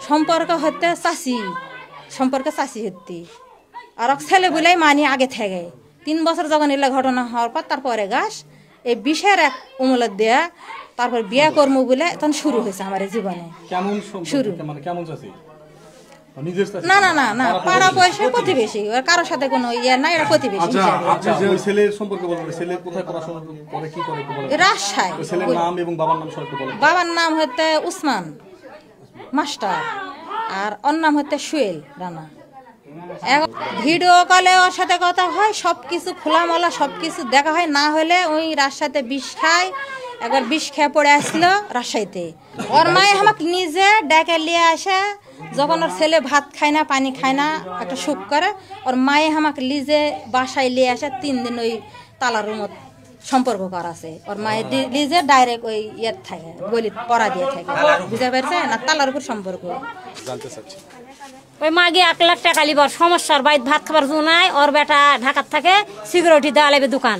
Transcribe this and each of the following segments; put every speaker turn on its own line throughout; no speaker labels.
সম্পর্ক হতে চাষি হতে আর ছেলে বলেই মানি আগে থেকে 3 বছর যখন এলা ঘটনা হওয়ার পর তারপরে গাছ এই বিষের এক উমলত দেয়া তারপর বিয়ে করবো বলে তখন শুরু হয়েছে আমার জীবনে। শুরু না না না না পাড়া পয়সা প্রতিবেশী কারোর সাথে কোনো ইয়ে নাই, এরা প্রতিবেশী। রাজশাহী। বাবার নাম হতে উসমান মাস্টার আর ওর নাম হতে সুয়েল রানা। ভিডিও কলে ওর সাথে কথা হয়, সবকিছু খোলামেলা সবকিছু দেখা হয়। না হলে ওই রাজশাহীতে বিষ খায়, একবার বিষ খেয়ে পড়ে আসলো রাজশাহীতে। ওর মায়ে আমাকে নিজে ডেকে নিয়ে আসে, যখন ওর ছেলে ভাত খায় না পানি খায় না একটা সুখ করে, ওর মায়ে আমাকে নিজে বাসায় নিয়ে আসে। 3 দিন ওই তালার রুমত সম্পর্ক করা আছে। ওর মায়ের নিজে ডাইরেক্ট ওই ইয়ে থাকে গলি পড়া দিয়ে থাকে, বুঝতে পারছে না? তালার উপর সম্পর্ক।
ওই মাগে 1 লাখ টাকা লিবার সমস্যার বাইরে ভাত খাবার জন্য নাই। ওর বেটা ঢাকার থাকে সিকিউরিটি দেওয়া লাগবে দোকান,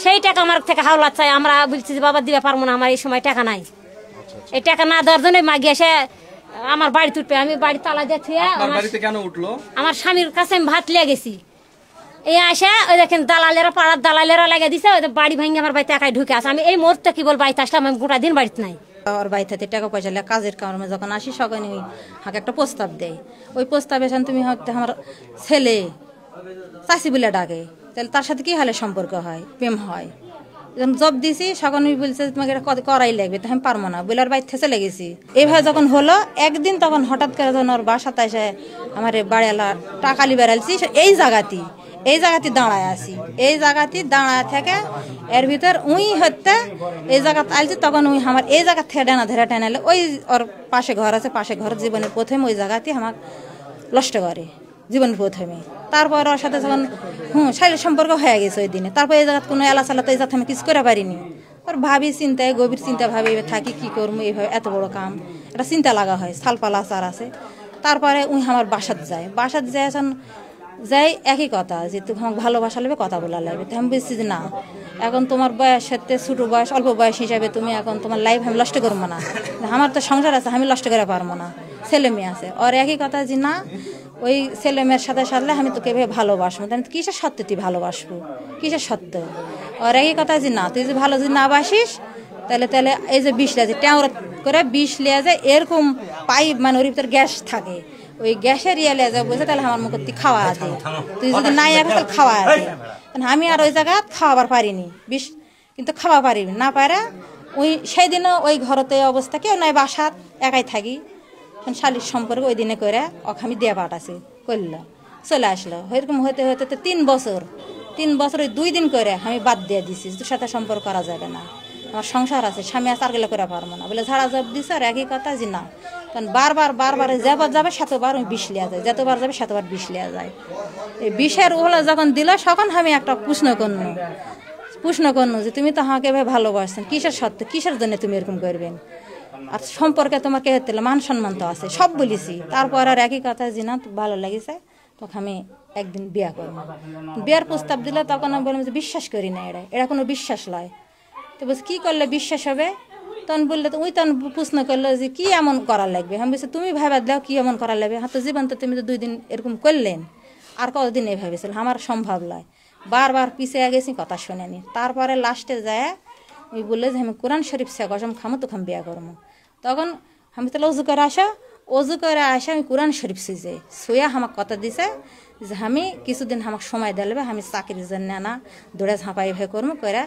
সেই টাকা আমার থেকে হাওলাত চাই। আমরা বলছি যে বাবা দিবে পারবো না, আমার এই সময় টাকা নাই। এই টাকা না দেওয়ার জন্য মাগি এসে আমার বাড়ি তুলবে। আমি বাড়ি তালা দিয়েছি। আমার স্বামীর কাছে আমি ভাত লিয়ে গেছি। এই আসে ওই দেখেন দালালেরা পাড়ার দালালেরা লাগিয়ে দিছে, ওই বাড়ি ভাঙি আমার বাড়িতে একাই ঢুকে আছে। আমি এই মুহূর্তে কি বল বাড়িতে আসলাম, আমি গোটা দিন বাড়িতে নাই।
ওর বাড়িতে টাকা পয়সা লাগে কাজের কারণে যখন আসি সকালে ওই হাঁকে একটা প্রস্তাব দেয়। ওই প্রস্তাবে তুমি হয়তো আমার ছেলে চাষি বলে ডাকে, তাহলে তার সাথে কি হলে সম্পর্ক হয়, প্রেম হয়। জব দিছি সখন বলছে তোমাকে এটা করাই লাগবে, তো আমি পারবো না বলে ওর বাড়ি থেকে চলে গেছি। এইভাবে যখন হলো একদিন, তখন হঠাৎ করে যখন ওর বাসাতে এসে আমার বাড়িওয়ালা টাকা লিবার আলছি, এই জায়গাতে দাঁড়ায় আছি। এই জায়গাতে দাঁড়ায় থেকে এর ভিতর উই হতে এই জায়গাতে আলছি, তখন উই আমার এই জায়গা থেকে ডানা ধরে টেনালে ওই ওর পাশে ঘর আছে, পাশে ঘর জীবনের প্রথমে ওই জায়গাতে আমার নষ্ট করে জীবন প্রথমে। তারপর ওর সাথে যখন শারীরিক সম্পর্ক হয়ে গেছে ওই দিনে, তারপর এই জায়গায় কোনো এলা চালা তো এই জায়গাতে আমি কিছু করে পারিনি। ওর ভাবি চিন্তায় গভীর চিন্তা ভাবে এবার থাকি কি করবো, এইভাবে এত বড় কাম একটা চিন্তা লাগা হয়, সালপালা চার আছে। তারপরে উই আমার বাসাত যায় এখন যাই একই কথা যে তুমি আমাকে ভালোবাসা লাগবে, কথা বলা লাগবে। তো আমি বলছি যে না, এখন তোমার বয়স সাথে ছোটো বয়স অল্প বয়স হিসাবে তুমি এখন তোমার লাইফ আমি নষ্ট করবো না, আমার তো সংসার আছে আমি নষ্ট করে পারবো না, ছেলে মেয়ে আছে। ওর একই কথা যে না, ওই ছেলে মেয়ের সাথে সাথে আমি তোকে এভাবে ভালোবাসবো। কিসের সত্যি তুই ভালোবাসবো, কিসের সত্য? ওর একই কথা যে না, তুই যে ভালো যদি না বাসিস তাহলে এই যে বিষ লিয়ে ট্যাঁড় করে বিষ লিয়ে যায়, এরকম পাইপ মানে ওর ভিতর গ্যাস থাকে, ওই গ্যাসের ইয়ে লিয়ে যায় বলছে, তাহলে আমার মুখে তুই খাওয়া আছে, তুই যদি নাই আগে তাহলে খাওয়া আছে। আমি আর ওই জায়গা খাওয়াবার পারিনি বিষ, কিন্তু খাওয়া পারিনি না পারে। ওই সেই দিনও ওই ঘরতে অবস্থা কেউ নাই, বাসাত একাই থাকি। শালির সম্পর্ক ওই দিনে করে ওকে আমি দিয়ে পাঠাছি, করলো চলে আসলো। এরকম হতে হতে 3 বছর ওই 2 দিন করে আমি বাদ দিয়ে দিছি, তোর সাথে সম্পর্ক করা যাবে না, আমার সংসার আছে, স্বামী আছে, আর গেলে করে পারবো না বলে ঝাড়া জব দিছে। আর একই কথা যে না, কারণ বারবার যেবার যাবে সেতবার ওই বিষ লিয়া যায়, যতবার যাবে সেতবার বিষ লিয়া যায়। এই বিষের ওহলা যখন দিল তখন আমি একটা প্রশ্ন করনু যে তুমি তো আমাকে এভাবে ভালোবাসছেন, কিসের সত্য, কিসের জন্য তুমি এরকম করবেন? আর সম্পর্কে তোমার কে হতে মান সম্মান তো আছে, সব বলেছি। তারপর আর একই কথা যে না ভালো লাগিছে, তখন আমি একদিন বিয়া করবো। বিয়ার প্রস্তাব দিলে তখন আমি বললাম যে বিশ্বাস করি না, এটা কোনো বিশ্বাস নয়। তো বলছি কী করলে বিশ্বাস হবে? তখন বললে তো ওই তখন প্রশ্ন করলো যে কি এমন করার লাগবে। আমি বলছি তুমি ভাইবা দাও কি এমন করার লাগবে। হয়তো জীবন তো তুমি তো 2 দিন এরকম করলেন, আর কতদিন এই ভেবেছিল, আমার সম্ভব নয়। বারবার পিছিয়ে গেছি, কথা শোনেনি। তারপরে লাস্টে যায় ওই বললে যে আমি কোরআন শরীফ সে কসম খামো তখন বিয়া করবো। তখন আমি তাহলে অজু করে আসা আমি কোরআন শরীফ শুয়ে আমাকে কথা দিছে যে আমি কিছুদিন আমাকে সময় দিলে আমি চাকরির জন্য না দৌড়ে ঝাঁপাই ভাই করবো করে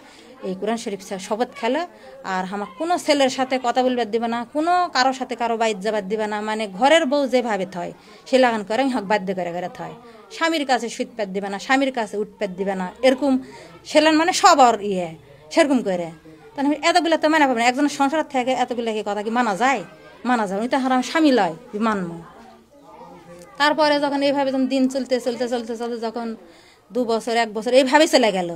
এই কোরআন শরীফ শপথ খেলে। আর আমাকে কোনো ছেলের সাথে কথা বলবার দিবে না, কোনো কারোর সাথে কারো বাইর যাবার দিবে না, মানে ঘরের বউ যেভাবে থয় সে লাগান করে আমি হাঁক বাধ্য করে থয়। স্বামীর কাছে সুদ পেট দিবে না, স্বামীর কাছে উঠ পেট দিবে না, এরকম সেলেন মানে সবার সেরকম করে। তাহলে আমি এতগুলো তো মানা পাবো না, একজনের সংসার থেকে এতগুলো কি কথা কি মানা যায়? উনি তো হারাম স্বামী লয় মানবো। তারপরে যখন এইভাবে যখন দিন চলতে যখন 2 বছর 1 বছর এইভাবে চলে গেল,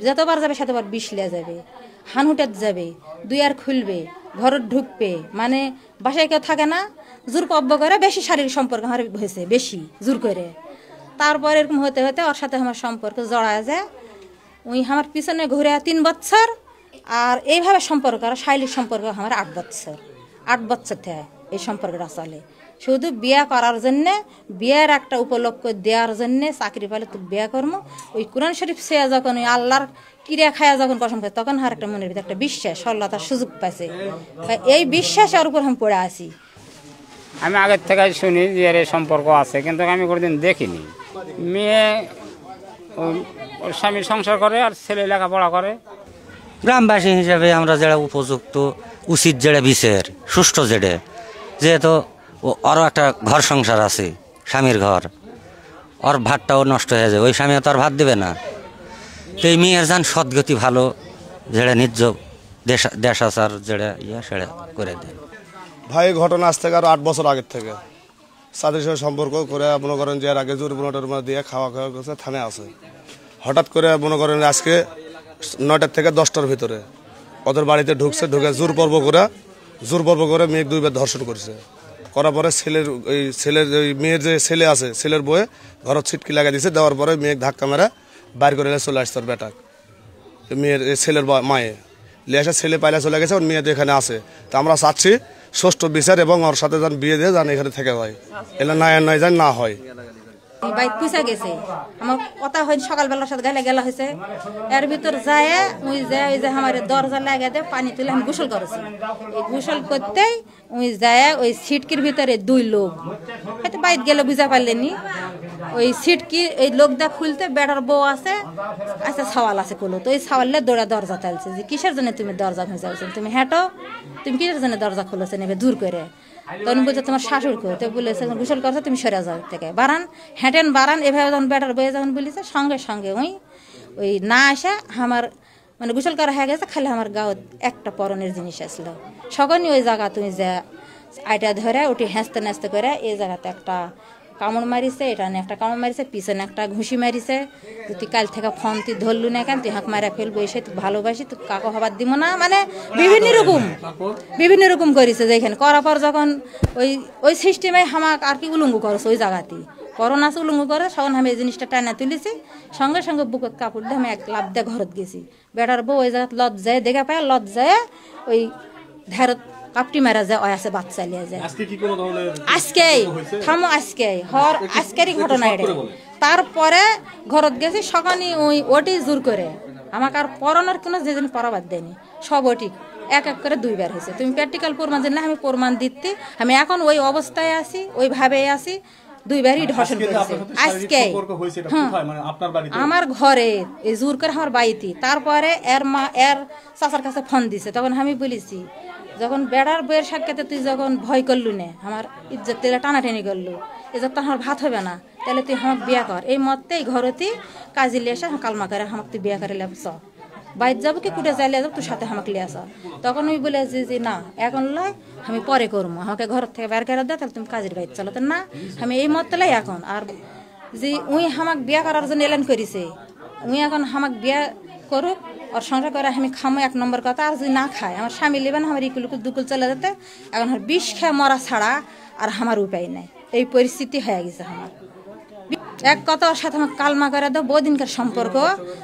যতবার যাবে সেতবার বিষ লিয়ে যাবে, হানহুটাত যাবে, 2 আর খুলবে, ঘরত ঢুকবে, মানে বাসায় কেউ থাকে না, জোর পব্য করে বেশি শারীরিক সম্পর্ক আমার হয়েছে, বেশি জোর করে। তারপর এরকম হতে ওর সাথে আমার সম্পর্ক জড়া যায়। ওই আমার পিছনে ঘুরে 3 বছর, আর এইভাবে সম্পর্ক আর শারীরিক সম্পর্ক আমার 8 বছর থেকে এই সম্পর্কটা চলে। শুধু বিয়া করার জন্যে, বিয়ের একটা উপলক্ষ দেওয়ার জন্যে চাকরি পেলে তো বিয়া করবো। ওই কোরআন শরীফ সে যখন ওই আল্লাহর ক্রিয়া খায়া যখন কসম খায় তখন আর একটা মনের ভিতরে একটা বিশ্বাস আল্লাহ তার সুযোগ পাইছে, এই বিশ্বাসের উপর আমি পড়ে আসি।
আমি আগের থেকে শুনি যে এর সম্পর্ক আছে, কিন্তু আমি কোনোদিন দেখিনি। মেয়ে ওর স্বামী সংসার করে আর ছেলে লেখাপড়া করে।
গ্রামবাসী হিসাবে আমরা যারা উপযুক্ত উচিত যেটা বিচার সুষ্ঠু যেহেতু ওরও একটা ঘর সংসার আছে, স্বামীর ঘর, ওর ভাতটাও নষ্ট হয়ে যায়, ওই স্বামীও তো আর ভাত দেবে না। তো এই মেয়ের যান সদ্গতি ভালো, যেটা নিজ দেশাচার যেটা সেটা করে দেয়।
ভাই ঘটনা আজ থেকে আরো 8 বছর আগের থেকে সাথীর সাথে সম্পর্ক করে মনে করেন যে এর আগে জোর বোনাটোর দিয়ে খাওয়া করছে, থামে আছে। হঠাৎ করে মনে করেন আজকে 9টার থেকে 10টার ভিতরে ওদের বাড়িতে ঢুকে জোর পর্ব করে মেয়ে 2বার ধর্ষণ করছে। করার পরে ছেলের মেয়ের যে ছেলে আছে, ছেলের বয়ে ঘরত ছিটকি লাগাই দিয়েছে। দেওয়ার পরে মেয়ে ধাক্কা মেরা বাইর করে চলে আসছে ওর বেটাক, মেয়ের ছেলের মায়ে লিয়ে আসে। ছেলে পাইলে চলে গেছে, ওর মেয়ে এখানে আছে। তা আমরা চাচ্ছি সুষ্ঠু বিচার এবং ওর সাথে যান বিয়ে দিয়ে যান এখানে থেকে হয়, এলা নয় যান না হয়।
বাইক পুষা গেছে, আমার কথা হয় সকালবেলার সাথে গেলা হয়েছে। এর ভিতর যায় ওই যে আমার দরজা লাগিয়ে দেয়, পানি তুলে আমি গোসল করেছি। এই গোসল করতেই ওই যায় ওই সিটকির ভিতরে 2 লোক, হয়তো বাইক গেলে বুঝা পারলেনি। ওই সিটকি এই লোকটা খুলতে বেটার বউ আছে, আচ্ছা সওয়াল আছে কোলো, তো ওই সওয়ালে দৌড়া দরজা তালছে যে কিসের জন্য তুমি দরজা খুঁজেছেন, তুমি হেঁটো, তুমি কিসের জন্য দরজা খুলেছেন এবার দূর করে। তখন বলছে তোমার শাশুড় খো, তো বলেছে গোসল করছে তুমি সরে যাও থেকে বারান হেঁটেন বারান। এভাবে যখন বেটার বয়ে যখন বলেছে সঙ্গে সঙ্গে ওই না আসা আমার মানে গোসল করা হয়ে গেছে, খালি আমার গাঁত একটা পরনের জিনিস আসলো। সকলই ওই জায়গা তুমি যে আইটা ধরে ওটি হেঁচতে নাচতে করে এই জায়গাতে একটা কামড় মারিছে, এটা নিয়ে একটা কামড় মারিছে, পিছনে একটা ঘুষি মারিছে। তুই কাল থেকে ফোন তুই ধরলু না কেন, তুই হাঁক মারা ফেলবো, এসে তুই ভালোবাসি, তুই কাকো হবার দিব না, মানে বিভিন্ন রকম করেছে। যেখানে করার পর যখন ওই সিস্টেমে হামাক আর কি উলঙ্গ করছে ওই জায়গাতেই করোনা আছে উলঙ্গ করে, তখন আমি এই জিনিসটা টানা তুলেছি। সঙ্গে সঙ্গে বুকত কাপড় দিয়ে আমি এক লাভ দিয়ে ঘরত গেছি। বেটার বউ ওই জায়গায় লজ্জায় দেখা পায়, লজ্জায় ওই ধারত কাপটি মারা যায়, ওই আছে বাচ্চা লিয়ে যায়। আজকেরই ঘটনা এটা। তারপরে ঘরত গেছি, সকালে ওটি জোর করে আমাকে আর পড়ানোর কোনো যেদিন পড়াবার দেয়নি, সব ওটি এক করে 2বার হয়েছে। তুমি প্র্যাকটিক্যাল প্রমাণ জানলে আমি প্রমাণ দিতে, আমি এখন ওই অবস্থায় আছি, ওইভাবে আছি। 2বারই ধর্ষণ করেছে আজকে আমার ঘরে, এই জোর করে আমার বাড়িতে। তারপরে এর মা এর চাচার কাছে ফোন দিছে, তখন আমি বলেছি যখন বেড়ার বইয়ের সাক্ষাতে তুই যখন ভয় করলু না, আমার ইজ্জত তেলে টানাটানি করলু, ইজ্জত তো আমার ভাত হবে না, তাহলে তুই আমাকে বিয়া কর। এই মতে এই ঘরতে কাজে লিয়ে আসা কালমা করে আমাকে তুই বিয়া করে লেবস, বাইর যাবো কি কুটে চাইলে যাবো, তুই সাথে আমাকে লিয়ে আসা। তখন আমি বলে যে না এখন লয়, আমি পরে করবো, আমাকে ঘর থেকে বের করে দেয়, তাহলে তুমি কাজের বাইর চলো। না আমি এই মত লাই এখন আর যে আমাকে বিয়া করার জন্য এলান করেছে, এখন আমাকে বিয়া করুক, और संसार कर हमें खामो 1 नम्बर कथा और ना खाए हमारे स्वामी लेबन हमारे इकुल दुकुल चले जाते এখন हर विष खाए मरा छाड़ा और हमार उपाय नहीं এই পরিস্থিতি হয়ে গেছে আমার এক কথার সাথে আমাকে কালমা করে দাও বহু দিনকার সম্পর্ক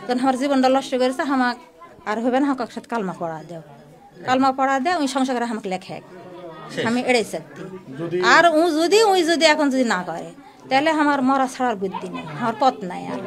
তখন আমার জীবনটা নষ্ট করেছে আমাকে আর হবে না আমাকে সাথে কালমা পড়া দাও ওই সংসার করে আমাকে লেখে আমি এড়াই सकती আর ও যদি এখন যদি না করে তাহলে আমার মরা ছাড়ার বুদ্ধি নেই আমার পথ নাই আর